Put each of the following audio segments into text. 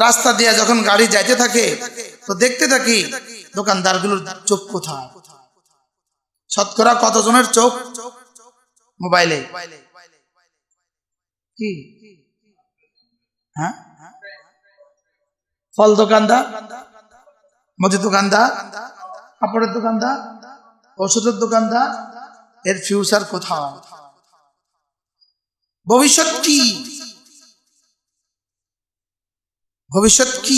রাস্তা দিয়ে যখন গাড়ি যাইতে থাকে তো দেখতে থাকি দোকানদারগুলোর চোখ কোথায়। শতকরা কতজনের চোখ মোবাইলে? কি হ্যাঁ, ফল দোকানদার, মুদি দোকানদার, কাপড়ের দোকানদার, ওষুধের দোকানদার, এর ফিউচার কোথাও, ভবিষ্যৎ কি, ভবিষ্যৎ কি?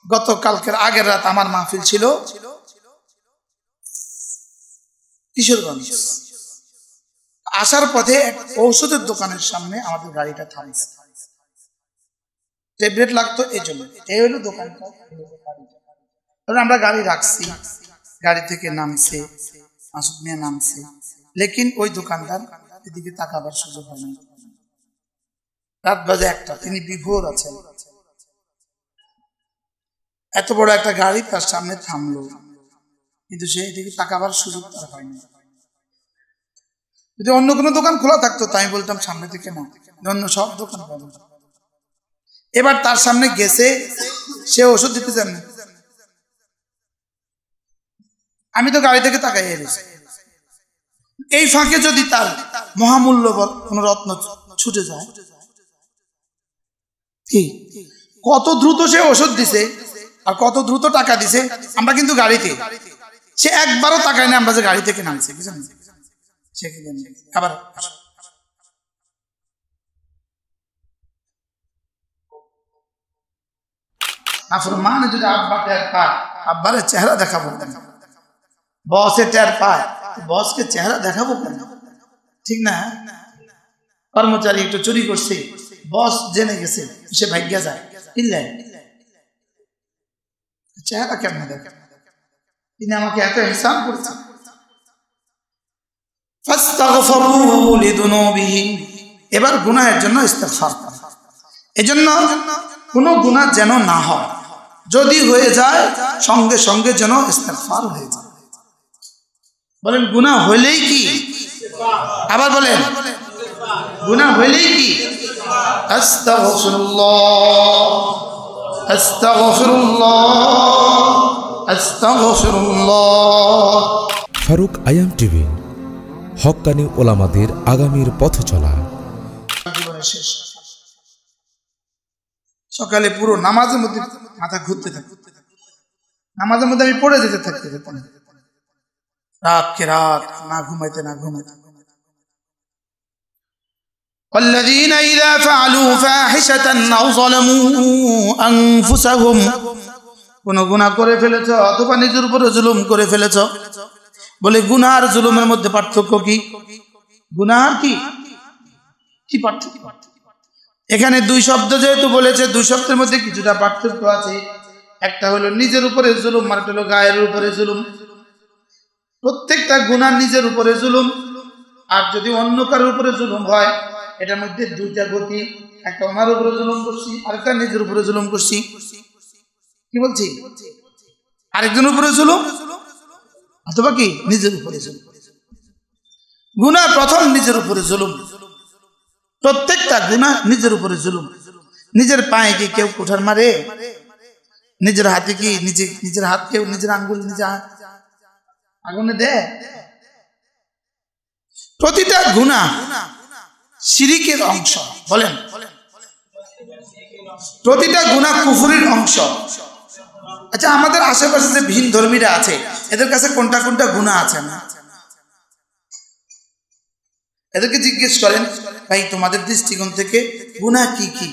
গতকালকের আগের রাত আমার মাহফিল ছিল কিশোরগঞ্জ। আসার পথে এক ঔষধের দোকানের সামনে আমাদের গাড়িটা থামছে, ট্যাবলেট লাগতো এই জন্য। এই হলো দোকানটা, আমরা গাড়ি রাখছি, গাড়ি থেকে নামছে, মাসুদ মিয়া নামছে, লেকিন ওই দোকানদার এদিকে তাকাবার সুযোগ হয় না। রাত বাজে 1টা, তিনি বিভোর আছেন। এত বড় একটা গাড়ি তার সামনে থামলো, কিন্তু সেই দিকে তাকাবার সুযোগ তার হয়নি। যদি অন্য কোনো দোকান খোলা থাকতো তাই বলতাম সামনে থেকে না, অন্য সব দোকান বন্ধ। এবার তার সামনে গেছে, সে ওষুধ দিতে চান, আমি তো গাড়ি থেকে তাকাই এসেছি। এই ফাঁকে যদি তার মহামূল্যবান কোন রত্ন ছুটে যায়, কি কত দ্রুত সে ওষুধ দিছে আর কত দ্রুত টাকা দিছে। আমরা কিন্তু গাড়িতে, সে একবারও তাকায় না আমরা যে গাড়ি থেকে নামছে, বুঝলেন? আবার নাফরমান যদি আব্বা টের পায়, আব্বারে চেহারা দেখাবো কেন? বসে টের পায়, বসকে চেহারা দেখাবো কেন? ঠিক না? কর্মচারী একটু চুরি করছে, বস জেনে গেছে, সে ভাগ্যা যায়, ইল্লাই চেহারা কেমন দেখে? তিনি আমাকে এত ইহসান করেছেন। ফাস্তাগফিরু লিযুনুবিহিম, এবার গুনাহের জন্য ইস্তিগফার করুন। এজন্য কোনো গুনাহ যেন না হয়, যদি হয়ে যায় সঙ্গে সঙ্গে যেন ইস্তিগফার হয়ে যায়। বলেন গুনাহ হইলেই কি? আবার বলেন গুনাহ হইলেই কি? আস্তাগফিরুল্লাহ, আস্তাগফিরুল্লাহ, আস্তাগফিরুল্লাহ। ফারুক আয়াম টিভি, হক্কানি ওলামাদের আগামীর পথ চলা। সকালে পুরো নামাজের মধ্যে মাথা ঘুরতে থাকে, নামাজের মধ্যে আমি পড়ে যেতে থাকতে যেতাম, রাতকে রাত না ঘুমাইতে না ঘুমাইতে। والذين إذا فعلوا فاحشة أو ظلموا أنفسهم, কোন গুনাহ করে ফেলেছ অথবা নিজের উপরে জুলুম করে ফেলেছ। বলে গুনাহ আর জুলুমের মধ্যে পার্থক্য কি? গুনাহ কি কি পার্থক্য? এখানে দুই শব্দ যেহেতু বলেছে, দুই শব্দের মধ্যে কিছুটা পার্থক্য আছে। একটা হলো নিজের উপরে জুলুম, আর একটা হলো গায়ের উপরে জুলুম। প্রত্যেকটা গুনাহ নিজের উপরে জুলুম, আর যদি অন্য কারোর উপরে জুলুম হয়, এটার মধ্যে দুইটা গতি, একটা ওনার উপরে জুলুম করছি, আরেকটা নিজের উপরে জুলুম করছি। কি বলছি? আরেকজনের উপরে জুলুম অথবা কি নিজের উপরে জুলুম। গুনাহ প্রথম নিজের উপরে জুলুম, প্রত্যেকটা গুনাহ নিজের উপরে জুলুম। নিজের পায়ে কি কেউ কুঠার মারে? নিজের হাতে কি নিজের হাত কেউ নিজের আঙ্গুল নিজে আগুনে দেয়? প্রতিটা গুনাহ শিরিকের অংশ। বলেন প্রতিটা গুনাহ কুফরির অংশ। আচ্ছা, আমাদের আশেপাশে যে ভিন ধর্মীরা আছে, এদের কাছে কোনটা কোনটা গুনাহ আছে না? এদেরকে জিজ্ঞেস করেন, ভাই তোমাদের দৃষ্টিকোণ থেকে গুনাহ কি কি?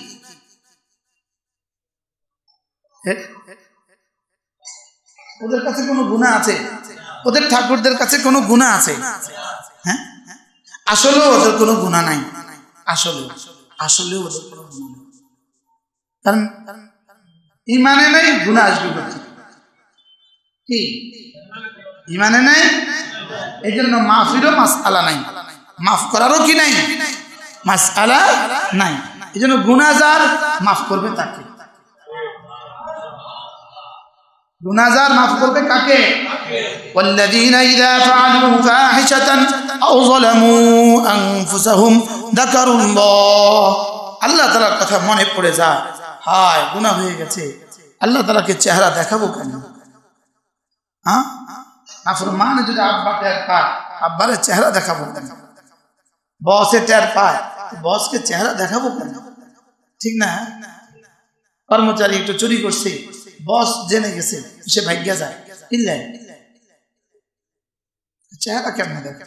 ওদের কাছে কোনো গুনাহ আছে? ওদের ঠাকুরদের কাছে কোনো গুনাহ আছে? হ্যাঁ, আসলেও ওদের কোনো গুনাহ নাই। আসলেও ওদের কোনো গুনাহ নেই, কারণ ইমানে নাই, গুনাহ আসবে কোথা? কি ইমানে নাই? এই জন্য মাফিরও মাসআলা নাই, মাফ করারও কি নাই, মাসআলা নাই। এই জন্য গুনাহগার মাফ করবে তাকে, গুনাহগার মাফ করবে কাকে? والذين إذا فعلوا فاحشة أو ظلموا أنفسهم ذكروا الله, আল্লাহ তাআলার কথা মনে পড়ে যায়, হায় গুনাহ হয়ে গেছে, আল্লাহ তাআলাকে চেহারা দেখাবো কেন? হ্যাঁ, নাফরমান যদি আব্বা টের পায়, আব্বারে চেহারা দেখাবো কেন? বসে টের পায়, বসকে চেহারা দেখাবো কেন? ঠিক না? কর্মচারী একটু চুরি করছে, বস জেনে গেছে, সে ভাগ্যা যায়, ইল্লাই চেহারা কেমন দেখে?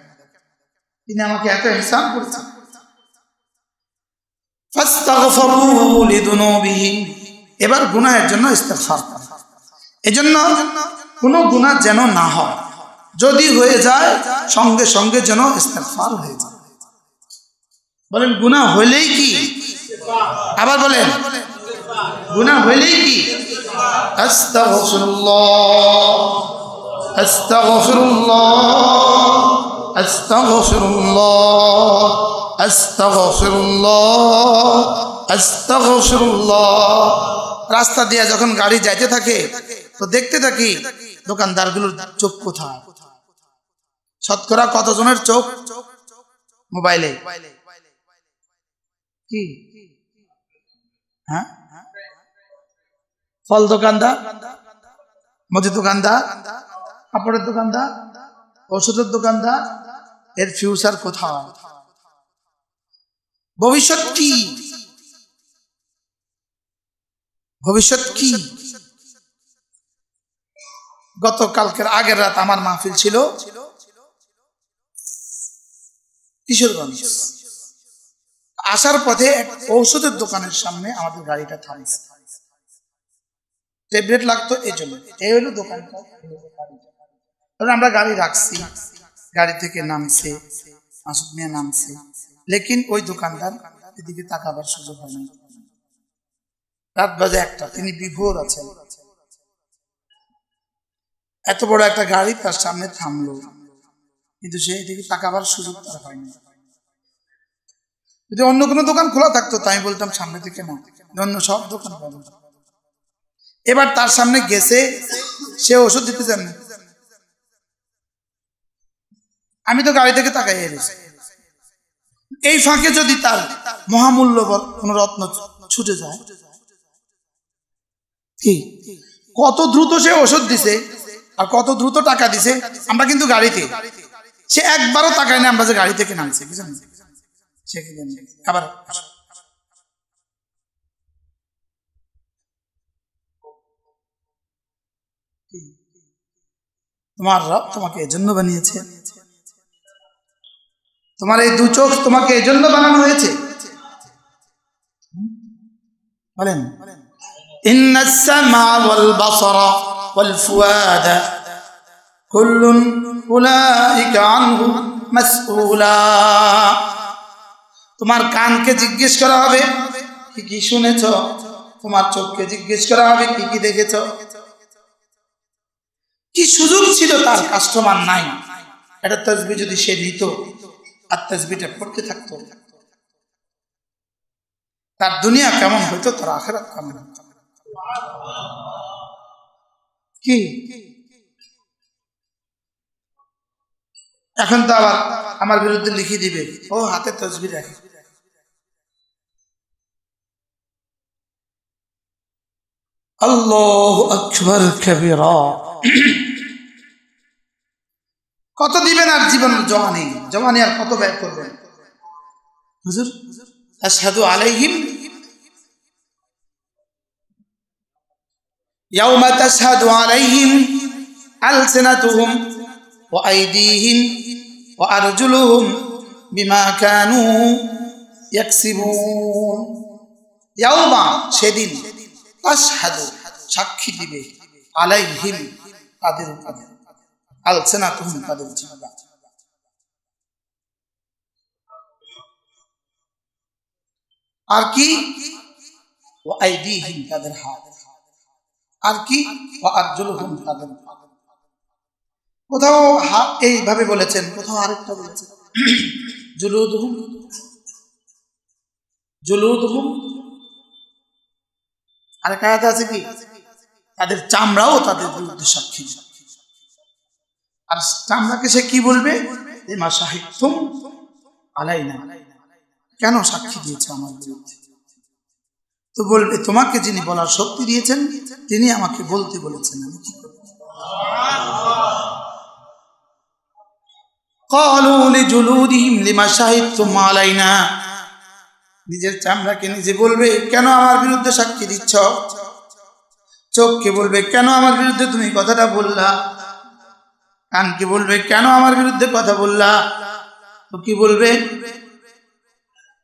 তিনি আমাকে এত ইহসান করেছেন। ফাস্তাগফিরু লিযুনুবিহিম, এবার গুনাহের জন্য ইস্তিগফার করেন। এজন্য কোনো গুনাহ যেন না হয়, যদি হয়ে যায় সঙ্গে সঙ্গে যেন ইস্তিগফার হয়ে যায়। বলেন গুনাহ হইলেই কি? আবার বলেন গুনাহ হইলেই কি? আস্তাগফিরুল্লাহ, আস্তাগফিরুল্লাহ, আস্তাগফিরুল্লাহ, আস্তাগফিরুল্লাহ, আস্তাগফিরুল্লাহ। রাস্তা দিয়ে যখন গাড়ি যাইতে থাকে তো দেখতে থাকি দোকানদারগুলোর চোখ কোথায়। শতকরা কতজনের চোখ মোবাইলে? কি হ্যাঁ, ফল দোকানদার, মুদি দোকানদার, কাপড়ের দোকানদার, ওষুধের দোকানদার, এর ফিউচার কোথাও, ভবিষ্যৎ কি? ভবিষ্যৎ কি? গতকালকের আগের রাত আমার মাহফিল ছিল কিশোরগঞ্জ। আসার পথে এক ঔষধের দোকানের সামনে আমাদের গাড়িটা থামছে, ট্যাবলেট লাগতো এই জন্য। এই হলো দোকানটা, আমরা গাড়ি রাখছি, গাড়ি থেকে নামছে মাসুদ মিয়া, নামছে, লেকিন ওই দোকানদার এদিকে তাকাবার সুযোগ হয় না। রাত বাজে 1টা, তিনি বিভোর আছেন। এত বড় একটা গাড়ি তার সামনে থামলো, কিন্তু সে এদিকে তাকাবার সুযোগ তার হয়নি। যদি অন্য কোনো দোকান খোলা থাকতো তাই বলতাম সামনে থেকে না, অন্য সব দোকান বন্ধ। এবার তার সামনে গেছে, সে ওষুধ দিতে চান না, আমি তো গাড়ি থেকে তাকাই এসেছি। এই ফাঁকে যদি তার মহামূল্যবান কোন রত্ন ছুটে যায়, কি কত দ্রুত সে ওষুধ দিছে আর কত দ্রুত টাকা দিছে। আমরা কিন্তু গাড়িতে, সে একবারও তাকায় না আমরা যে গাড়ি থেকে নামছে, বুঝলেন? আবার তোমার রব তোমাকে এজন্য বানিয়েছে, তোমার এই 2 চোখ তোমাকে এজন্য বানানো হয়েছে। বলেন ইন্নাস সামা ওয়াল বাসারা ওয়াল ফুয়াদা কুল্লুন উলাইকা আনহু মাসউলা। তোমার কানকে জিজ্ঞেস করা হবে কি কি শুনেছো, তোমার চোখকে জিজ্ঞেস করা হবে কি কি দেখেছো। কি সুযোগ ছিল তার, কাস্টমার নাই, এটা তাসবিহ যদি সে নিত আর তাসবিহটা পড়তে থাকতো, তার দুনিয়া কেমন হইতো, তার আখিরাত কেমন হতো। কি এখন তো আবার আমার বিরুদ্ধে লিখে দিবে, ও হাতে তাসবিহ রাখে। আল্লাহু আকবার কাবীরা। কত দিবেন আর জীবন জওয়ানি, জওয়ানি আর কত ব্যয় করবেন? হুজুর আশহাদু আলাইহিম ইয়াওমা তাশহাদু আলাইহিম আলসিনাতুহুম ওয়া আইদিহিম ওয়া আরজুলুহুম বিমা কানু ইয়াকসিবুন। ইয়াওমা, সেদিন, তাশহাদু, সাক্ষী দিবে, আলাইহিম, তাদের উপরে, আলসিনাতুহুম, তাদের জিহ্বা, আর কি ওয়া আইদিহিম, তাদের হাত, আর কি ওয়া আরজুলুহুম, তাদের পা। কোথাও হাত এইভাবে বলেছেন, কোথাও আরেকটা বলেছেন জুলুদুহুম, জুলুদুহুম। আরেকটা আয়াত আছে কি তাদের চামড়াও তাদের বিরুদ্ধে সাক্ষী। আর চামড়াকে সে কি বলবে, মা শাহিদতুম আলাইনা, কেন সাক্ষী দিয়েছে আমার বিরুদ্ধে। তো বলবে তোমাকে যিনি বলার শক্তি দিয়েছেন তিনি আমাকে বলতে বলেছেন, আমি কি করব? قالوا لجلودهم لما شهدتم علينا, নিজের চামড়াকে নিজে বলবে কেন আমার বিরুদ্ধে সাক্ষী দিচ্ছ, চোখকে বলবে কেন আমার বিরুদ্ধে তুমি কথাটা বললা, কানকে বলবে কেন আমার বিরুদ্ধে কথা বললা, তো কি বলবে?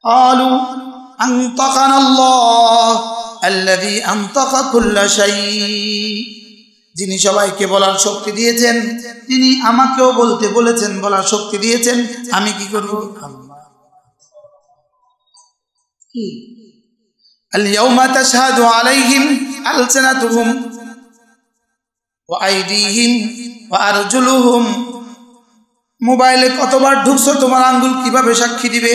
قالوا أنطقنا الله الذي أنطق كل شيء, যিনি সবাইকে বলার শক্তি দিয়েছেন তিনি আমাকেও বলতে বলেছেন, বলার শক্তি দিয়েছেন, আমি কি করব? اليوم تشهد عليهم ألسنتهم وأيديهم وأرجلهم, মোবাইলে কতবার ঢুকছো তোমার আঙ্গুল কিভাবে সাক্ষী দিবে?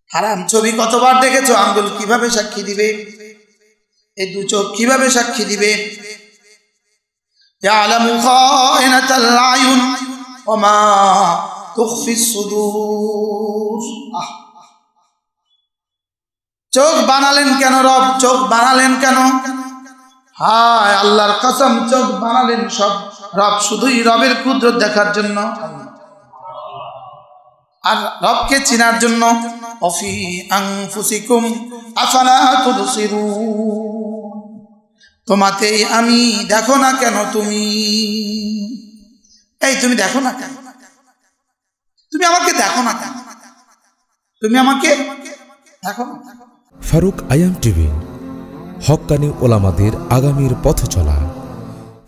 হারাম ছবি কতবার দেখেছো, আঙ্গুল কিভাবে সাক্ষী দিবে? এই দু চোখ কিভাবে সাক্ষী দিবে? ইয়ালামু খাইনাতাল আয়ুন ওয়া মা তুখফিস সুদূর। চোখ বানালেন কেন রব? চোখ বানালেন কেন? হায় আল্লাহর কসম, চোখ বানালেন সব রব শুধুই রবের কুদরত দেখার জন্য আর রবকে চিনার জন্য। অফি আনফুসিকুম আফালা তুবসিরুন, তোমাতে আমি দেখো না কেন? তুমি এই তুমি দেখো না কেন? তুমি আমাকে দেখো না কেন? তুমি আমাকে দেখো না? ফারুক আয়াম টিভি, হক্কানি ওলামাদের আগামীর পথ চলা।